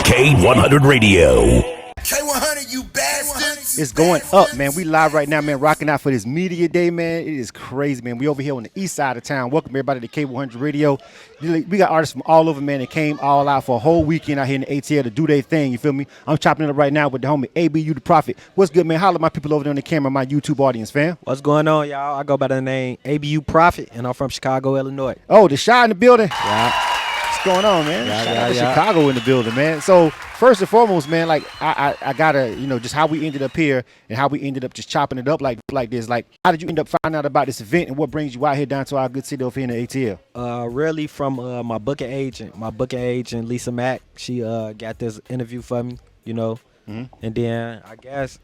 K100 Radio. K100, you bastards! It's going up, man. We live right now, man. Rocking out for this media day, man. It is crazy, man. We over here on the east side of town. Welcome everybody to K100 Radio. We got artists from all over, man. That came all out for a whole weekend out here in the ATL to do their thing. You feel me? I'm chopping it up right now with the homie ABU the Prophet. What's good, man? Holla at my people over there on the camera, my YouTube audience, fam. What's going on, y'all? I go by the name ABU Prophet, and I'm from Chicago, Illinois. Oh, the Shy in the building. Yeah. What's going on, man? Shout out to yeah. Chicago in the building, man. So first and foremost, man, like I gotta, just how we ended up here and how we ended up just chopping it up like this. Like, how did you end up finding out about this event and what brings you out here down to our good city over here in the ATL? Really from my booking agent. My booking agent, Lisa Mack, she got this interview for me, and then I guess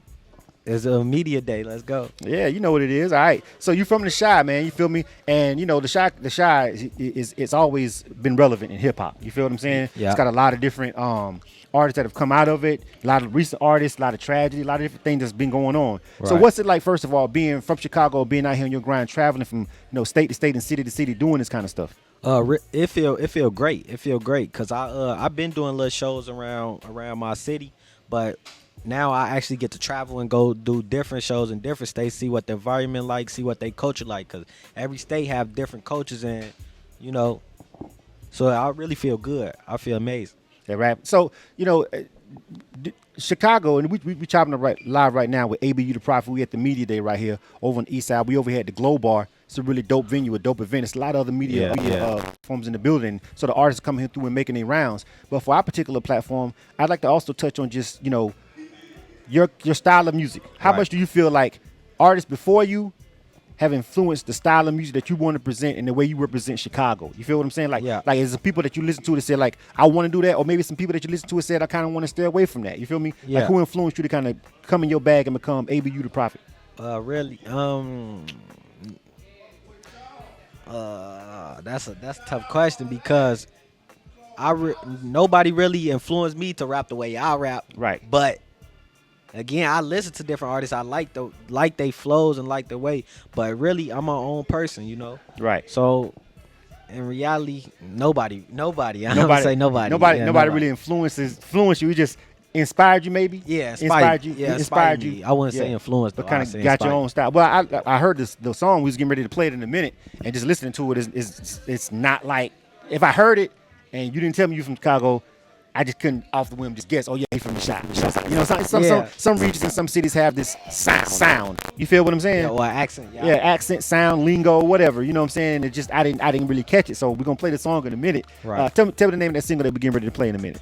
it's a media day. Let's go. Yeah, you know what it is. All right. So you from the Shy, man. You feel me? And the Shy it's always been relevant in hip hop. You feel what I'm saying? Yeah. It's got a lot of different artists that have come out of it. A lot of recent artists, a lot of tragedy, a lot of different things that's been going on. Right. So what's it like, first of all, being from Chicago, being out here on your grind, traveling from state to state and city to city, doing this kind of stuff? It feel great. It feel great because I've been doing little shows around my city, but now I actually get to travel and go do different shows in different states, see what the environment like, see what they culture like, because every state have different cultures, and so I really feel good. I feel amazing. Yeah, right. So Chicago, and we chopping up live right now with ABU the Prophet. We at the media day right here over on the east side. We over here at the Glow Bar. It's a really dope venue, a dope event. It's a lot of other media platforms in the building. So the artists coming through and making their rounds. But for our particular platform, I'd like to also touch on just your style of music. How much do you feel like artists before you have influenced the style of music that you want to present and the way you represent Chicago? You feel what I'm saying? Like is the people that you listen to that say like, I want to do that, or maybe some people that you listen to and said I kind of want to stay away from that. You feel me? Yeah. Like, who influenced you to kind of come in your bag and become ABU the Prophet? Really, that's a tough question because nobody really influenced me to rap the way I rap. Right. But again, I listen to different artists. I like they flows and like the way, but really, I'm my own person, Right. So, in reality, nobody. I don't say nobody. Nobody really influenced you. He just inspired you, maybe. Yeah, inspired you. Yeah, inspired you. I wouldn't say influenced, but kind of got your own style. Well, I heard the song. We was getting ready to play it in a minute, and just listening to it it's not like, if I heard it and you didn't tell me you from Chicago, I just couldn't off the whim just guess. Oh yeah, he's from the Shy. Some regions and some cities have this sound. You feel what I'm saying? Or accent. Yeah, accent, sound, lingo, whatever. You know what I'm saying? It just I didn't really catch it. So we're gonna play the song in a minute. Right. Tell me the name of that single that we're getting ready to play in a minute.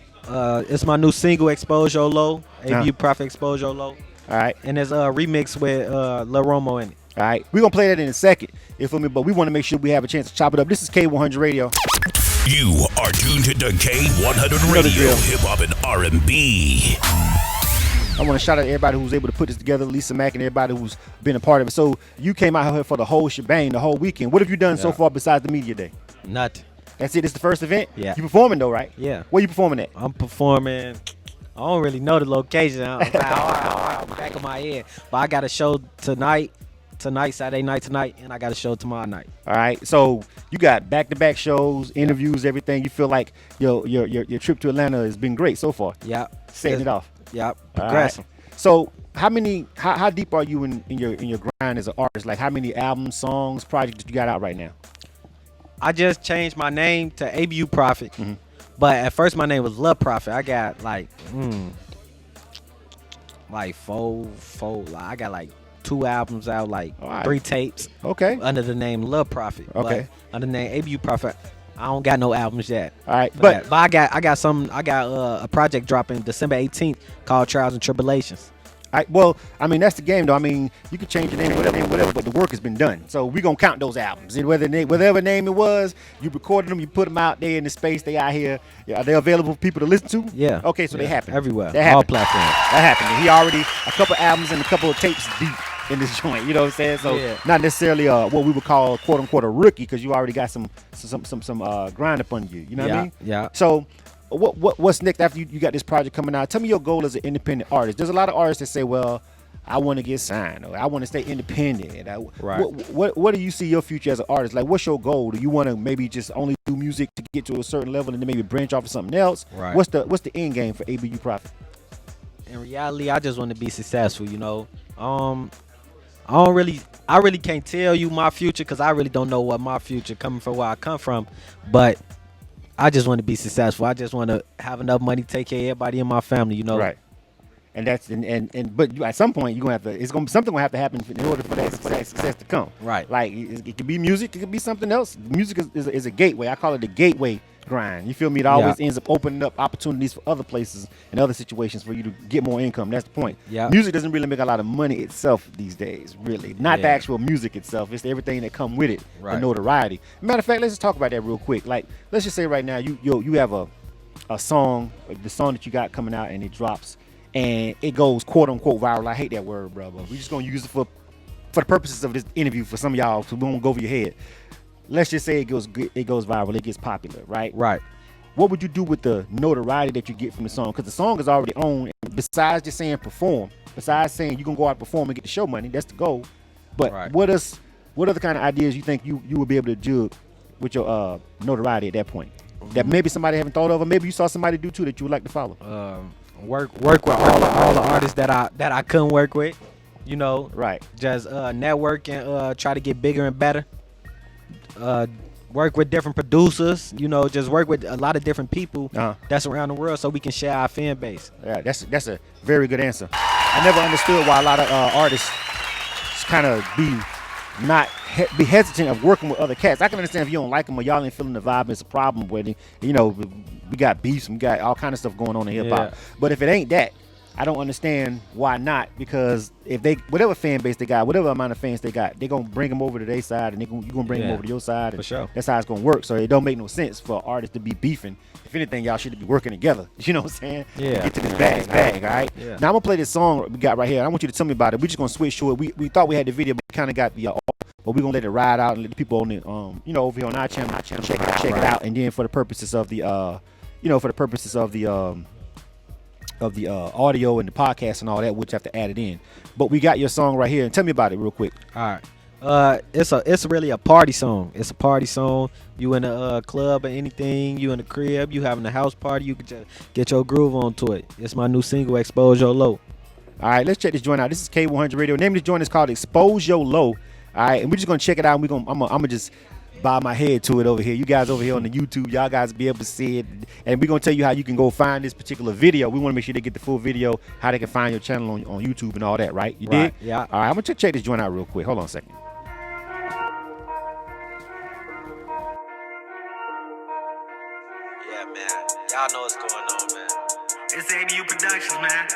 It's my new single, Exposure Low. ABU Prophet Exposure Low. All right. And there's a remix with Lil Romo in it. All right. We're gonna play that in a second. You feel me? But we want to make sure we have a chance to chop it up. This is K100 Radio. You are tuned to K100 Radio, hip hop and R&B. I want to shout out everybody who's able to put this together, Lisa Mack and everybody who's been a part of it. So you came out here for the whole shebang, the whole weekend. What have you done so far besides the media day? Nothing. That's it. It's the first event. Yeah. You performing though, right? Yeah. Where you performing at? I'm performing. I don't really know the location. Back of my head, but I got a show tonight, Saturday night tonight, and I got a show tomorrow night. All right. So you got back-to-back shows, interviews, everything. You feel like your trip to Atlanta has been great so far. Yeah. Setting it off. Yeah. Progressing. Right. So how deep are you in your grind as an artist? Like, how many albums, songs, projects you got out right now? I just changed my name to ABU Prophet, but at first my name was Love Prophet. I got like four. I got like 2 albums out, like 3 tapes. Okay. Under the name Love Prophet. Okay. But under the name ABU Prophet, I don't got no albums yet. All right. But I got a project dropping December 18th called Trials and Tribulations. That's the game, though. I mean, you can change your name, whatever, but the work has been done. So we're going to count those albums. And whatever name it was, you recorded them, you put them out there in the space. They out here. Are they available for people to listen to? Yeah. Okay, so they happen. Everywhere. They happen. All platforms. That happened. He already, a couple albums and a couple of tapes deep in this joint. You know what I'm saying? So not necessarily what we would call, quote unquote, a rookie, because you already got some grind up on you. You know what I mean? Yeah. So what's next after you got this project coming out? Tell me your goal as an independent artist. There's a lot of artists that say, well, I want to get signed, or I want to stay independent. Right. What do you see your future as an artist? Like, what's your goal? Do you want to maybe just only do music to get to a certain level and then maybe branch off to something else? Right. What's the end game for ABU Prophet? In reality, I just want to be successful. I really can't tell you my future because I really don't know what my future coming from where I come from. But I just want to be successful. I just want to have enough money to take care of everybody in my family. Right. And that's but at some point something gonna have to happen in order for that success to come. Right. Like it could be music, it could be something else. Music is a gateway. I call it the gateway grind. You feel me? It always ends up opening up opportunities for other places and other situations for you to get more income. That's the point. Yeah. Music doesn't really make a lot of money itself these days, really. Not the actual music itself. It's everything that come with it. Right. The notoriety. Matter of fact, let's just talk about that real quick. Like, let's just say right now you have a song, the song that you got coming out, and it drops, and it goes quote unquote viral. I hate that word, bro. But we're just gonna use it for the purposes of this interview for some of y'all, so we won't go over your head. Let's just say it goes viral, it gets popular, right? Right. What would you do with the notoriety that you get from the song? Because the song is already on. Besides just saying perform, besides saying you can go out and perform and get the show money, that's the goal. But what other kind of ideas you think you would be able to do with your notoriety at that point? That maybe somebody haven't thought of, or maybe you saw somebody do too that you would like to follow. Work with all the artists that I couldn't work with. Right. Just network and try to get bigger and better. Work with different producers. Just work with a lot of different people that's around the world, so we can share our fan base. Yeah, that's a very good answer. I never understood why a lot of artists kind of be hesitant of working with other cats. I can understand if you don't like them or y'all ain't feeling the vibe. It's a problem with it. We got beefs, we got all kind of stuff going on in hip hop. But if it ain't that, I don't understand why not, because if whatever fan base they got, whatever amount of fans they got, they're going to bring them over to their side, and you're going to bring them over to your side. And for sure. That's how it's going to work. So it don't make no sense for artists to be beefing. If anything, y'all should be working together. You know what I'm saying? Yeah. Get to this bag, all right? Yeah. Now, I'm going to play this song we got right here. I want you to tell me about it. We're just going to switch to it. We thought we had the video, but we kind of got the but we're going to let it ride out and let the people on the, over here on our channel check it out. And then for the purposes of the, audio and the podcast and all that, we'll just have to add it in. But we got your song right here, and tell me about it real quick. All right. It's really a party song. It's a party song. You in a club or anything, you in the crib, you having a house party, you can just get your groove onto it. It's my new single, Expose Your Low. All right, let's check this joint out. This is K100 Radio. The name of this joint is called Expose Your Low. All right, and we're just gonna check it out. And I'm gonna just bow my head to it over here. You guys over here on the YouTube, y'all guys be able to see it, and we're gonna tell you how you can go find this particular video. We want to make sure they get the full video, how they can find your channel on YouTube and all that, right? You dig? Yeah. All right, I'm gonna check this joint out real quick. Hold on a second. Yeah, man. Y'all know what's going on, man. It's ABU Productions, man.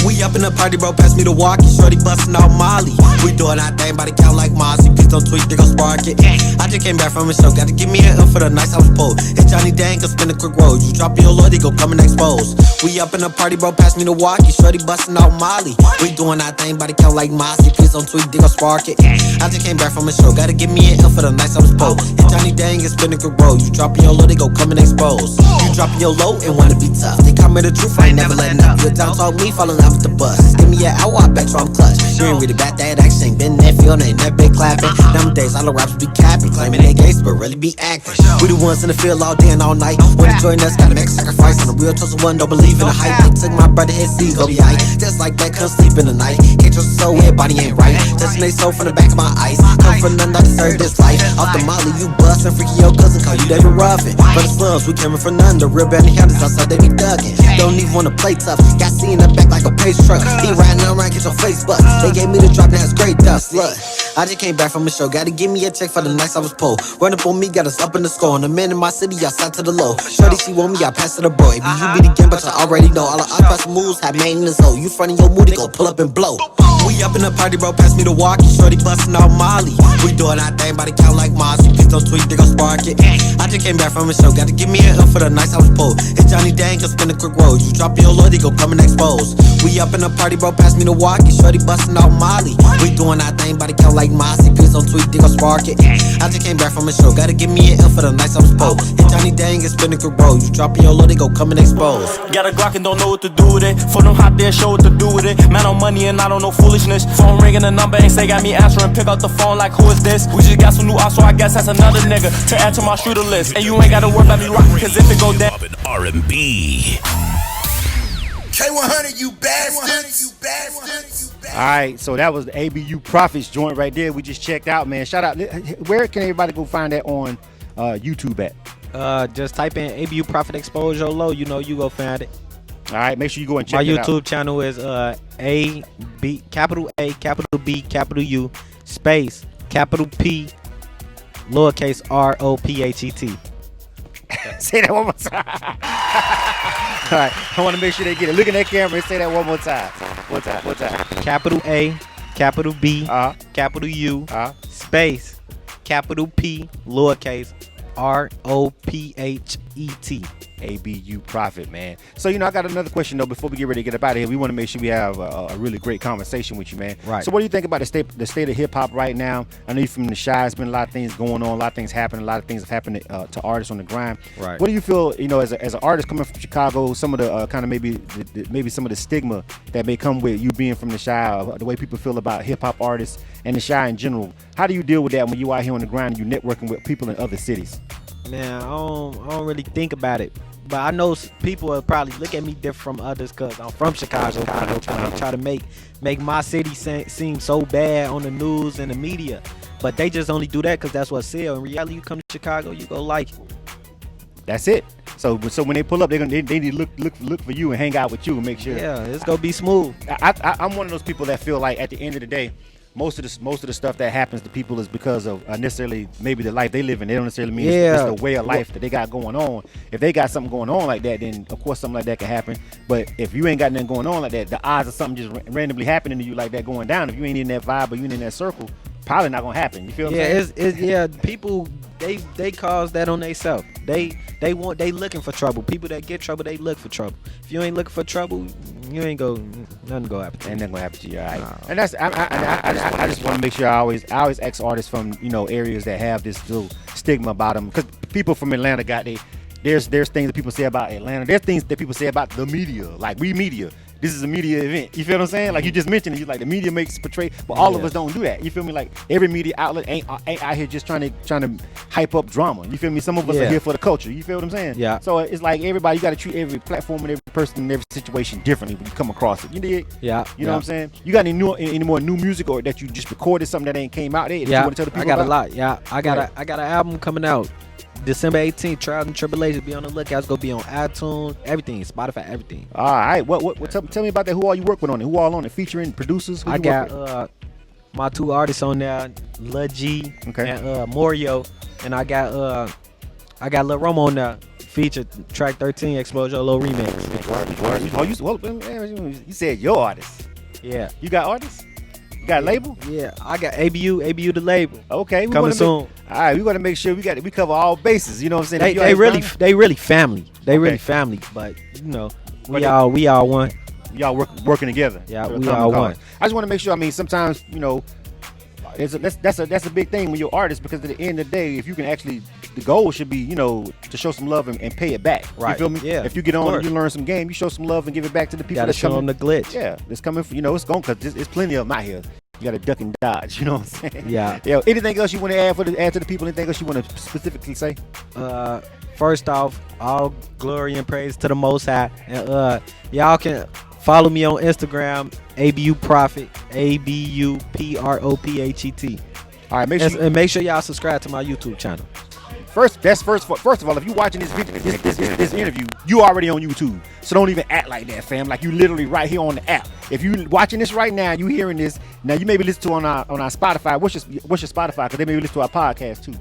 We up in the party, bro, pass me the walkie. Shorty bustin' out Molly. We doing our thing by the count like Mozzie. Please don't tweet, they gon' spark it. I just came back from a show, gotta give me an L for the nights I was pulled. It's Johnny Dang, go spin a quick road. You drop your load, they go come and expose. We up in the party, bro, pass me the walkie. Shorty bustin' out Molly. We doing our thing by the count like Mozzie. Please don't tweet, they gon' spark it. I just came back from a show, gotta give me an L for the nights I was pulled. It's Johnny Dang, go spin a quick road. You drop your load, they go come and expose. You dropping your low and wanna be tough. They call me the truth, I ain't never letting up. Your down talk me, fall in love with the bus. Give me an hour, I bet you I'm clutch. You ain't really bad, that action ain't been that field, ain't that big clapping. Nowadays, all the rappers be capping, claiming they gangsta, but really be acting. We the ones in the field all day and all night. When to join us, gotta make sacrifice. And the real chosen one don't believe in the hype. They took my brother, his seed, go be aight. Just like that, couldn't sleep in the night. Can't trust the soul, everybody ain't right. Touching they soul from the back of my eyes. Come from none, I deserve this life. Off the molly, you bustin', freaky your cousin, call you David Ruffin. For the slums, we coming from none. The real bad hunters outside, they be ducking. Don't even wanna play tough. Got seen in the back like a pace truck. He riding around, get your face bust. They gave me the drop, now it's great dust. Look, I just came back from a show, gotta give me a check for the nights I was pulled. Run up on me, got us up in the score. And the man in my city, I sat to the low. Shorty, she want me, I pass to the bro. If you be the game, but you already know. All the off moves have maintenance, so you frontin' your moody, go pull up and blow. We up in the party, bro, pass me the walkie. Shorty bustin' out Molly. We doing our thing by the count like Mozzie. Please don't tweet, they gon' spark it. I just came back from a show, gotta give me an L for the nights I was pulled. It's Johnny Dang, go spin a quick road. You drop your load, they go come and expose. We up in the party, bro, pass me the walkie. Shorty bustin' out Molly. We doing our thing by the count like like Mossy, please don't tweet, they gon' spark it. I just came back from a show, gotta give me an L for the nights I was broke. Hit Johnny Dang and spin the road, you dropping your low, they go come and expose. Got a Glock and don't know what to do with it. For them hot there, show what to do with it. Man on money and I don't know foolishness. Phone ringing, the number ain't say got me answering. Pick up the phone like who is this? We just got some new ops, so I guess that's another nigga to add to my shooter list. And you ain't gotta worry about me rocking, cause if it go down. Hip hop and R&B. K100, you bastards. All right, so that was the ABU Profits joint right there. We just checked out, man. Shout out. Where can everybody go find that on YouTube at? Just type in ABU Profit Exposure Low. You know, you go find it. All right, make sure you go and check My it out. YouTube channel is A, capital B, capital U, space, capital P, lowercase ROPHET. Say that one more time. All right, I want to make sure they get it. Look in that camera and say that one more time. One time. Capital A, capital B, capital U, space, capital P, lowercase ROPHET. ABU Profit, man. So, I got another question, though, before we get ready to get up out of here. We want to make sure we have a really great conversation with you, man. Right. So what do you think about the state of hip-hop right now? I know you're from the Chi. It's been a lot of things going on, a lot of things happening, a lot of things have happened to artists on the grind. Right. What do you feel, as an artist coming from Chicago, some of the kind of maybe some of the stigma that may come with you being from the Chi, the way people feel about hip-hop artists and the Chi in general? How do you deal with that when you out here on the grind and you networking with people in other cities? Man, I don't really think about it. But I know people will probably look at me different from others because I'm from Chicago. Try to make my city seem so bad on the news and the media. But they just only do that because that's what sells. In reality, you come to Chicago, you go like it. That's it. So when they pull up, they need to look for you and hang out with you and make sure. Yeah, it's gonna be smooth. I'm one of those people that feel like at the end of the day, most of the stuff that happens to people is because of necessarily maybe the life they live in. They don't necessarily mean it's the way of life that they got going on. If they got something going on like that, then of course something like that can happen. But if you ain't got nothing going on like that, the odds of something just randomly happening to you like that going down, if you ain't in that vibe or you ain't in that circle, probably not gonna happen. You feel what I'm saying? People they cause that on themselves. They looking for trouble. People that get trouble, they look for trouble. If you ain't looking for trouble, you ain't nothing go happen to you. Ain't nothing gonna happen to you, all right? No. And that's I just want to make sure I always ask artists from areas that have this little stigma about them, because people from Atlanta there's things that people say about Atlanta. There's things that people say about the media, like we media. This is a media event. You feel what I'm saying? Like you just mentioned it. You like the media makes portray, but all of us don't do that. You feel me? Like every media outlet ain't out here just trying to hype up drama. You feel me? Some of us are here for the culture. You feel what I'm saying? Yeah. So it's like everybody, you got to treat every platform and every person and every situation differently when you come across it. You dig? Yeah. You know what I'm saying? You got any more new music, or that you just recorded something that ain't came out yet? Yeah. You want to tell the people I got about? a lot. Yeah. I got an album coming out December 18th. Trials and Tribulations. Be on the lookout. It's gonna be on iTunes, everything, Spotify, everything. All right. What tell me about that. Who all you working on it? Who all on it? Featuring producers? Who I you got work with? my two artists on there, Lil G and Morio, and I got Lil Romo on there. Featured track 13, Exposure Low remix. You said your artist. Yeah. You got artists? You got a label? Yeah, I got ABU the label. Okay, coming soon. All right, we got to make sure we cover all bases. You know what I'm saying? They really family. They really family, but we all one. Y'all working together. Yeah, we all one. I just want to make sure. I mean, sometimes that's a big thing when you're artist, because at the end of the day, if you can actually, the goal should be to show some love and pay it back. Right. You feel me? Yeah. If you get on and you learn some game, you show some love and give it back to the people. Gotta show them the glitch. Yeah, it's coming. It's going, because there's plenty of them out here. You got to duck and dodge. You know what I'm saying? Yeah. Yeah. Anything else you want to add to the people? Anything else you want to specifically say? First off, all glory and praise to the Most High, and y'all can follow me on Instagram, ABU Prophet, ABUPROPHET. All right, make sure y'all subscribe to my YouTube channel. First of all, if you're watching this video, this interview, you already on YouTube. So don't even act like that, fam. Like you literally right here on the app. If you watching this right now, you hearing this now, you maybe listen to on our Spotify. What's your Spotify? Because they maybe listen to our podcast too.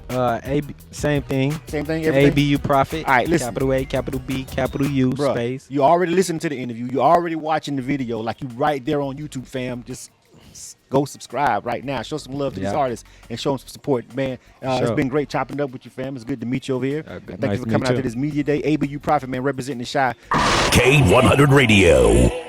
Same thing. Everything? ABU Prophet. All right, listen. Capital A, capital B, capital U, Bruh, space. You already listened to the interview. You already watching the video. Like you right there on YouTube, fam. Just go subscribe right now. Show some love to these artists and show them some support, man. It's been great chopping up with you, fam. It's good to meet you over here. Thank you for coming out to this media day. ABU Prophet, man, representing the Chi. K100 Radio.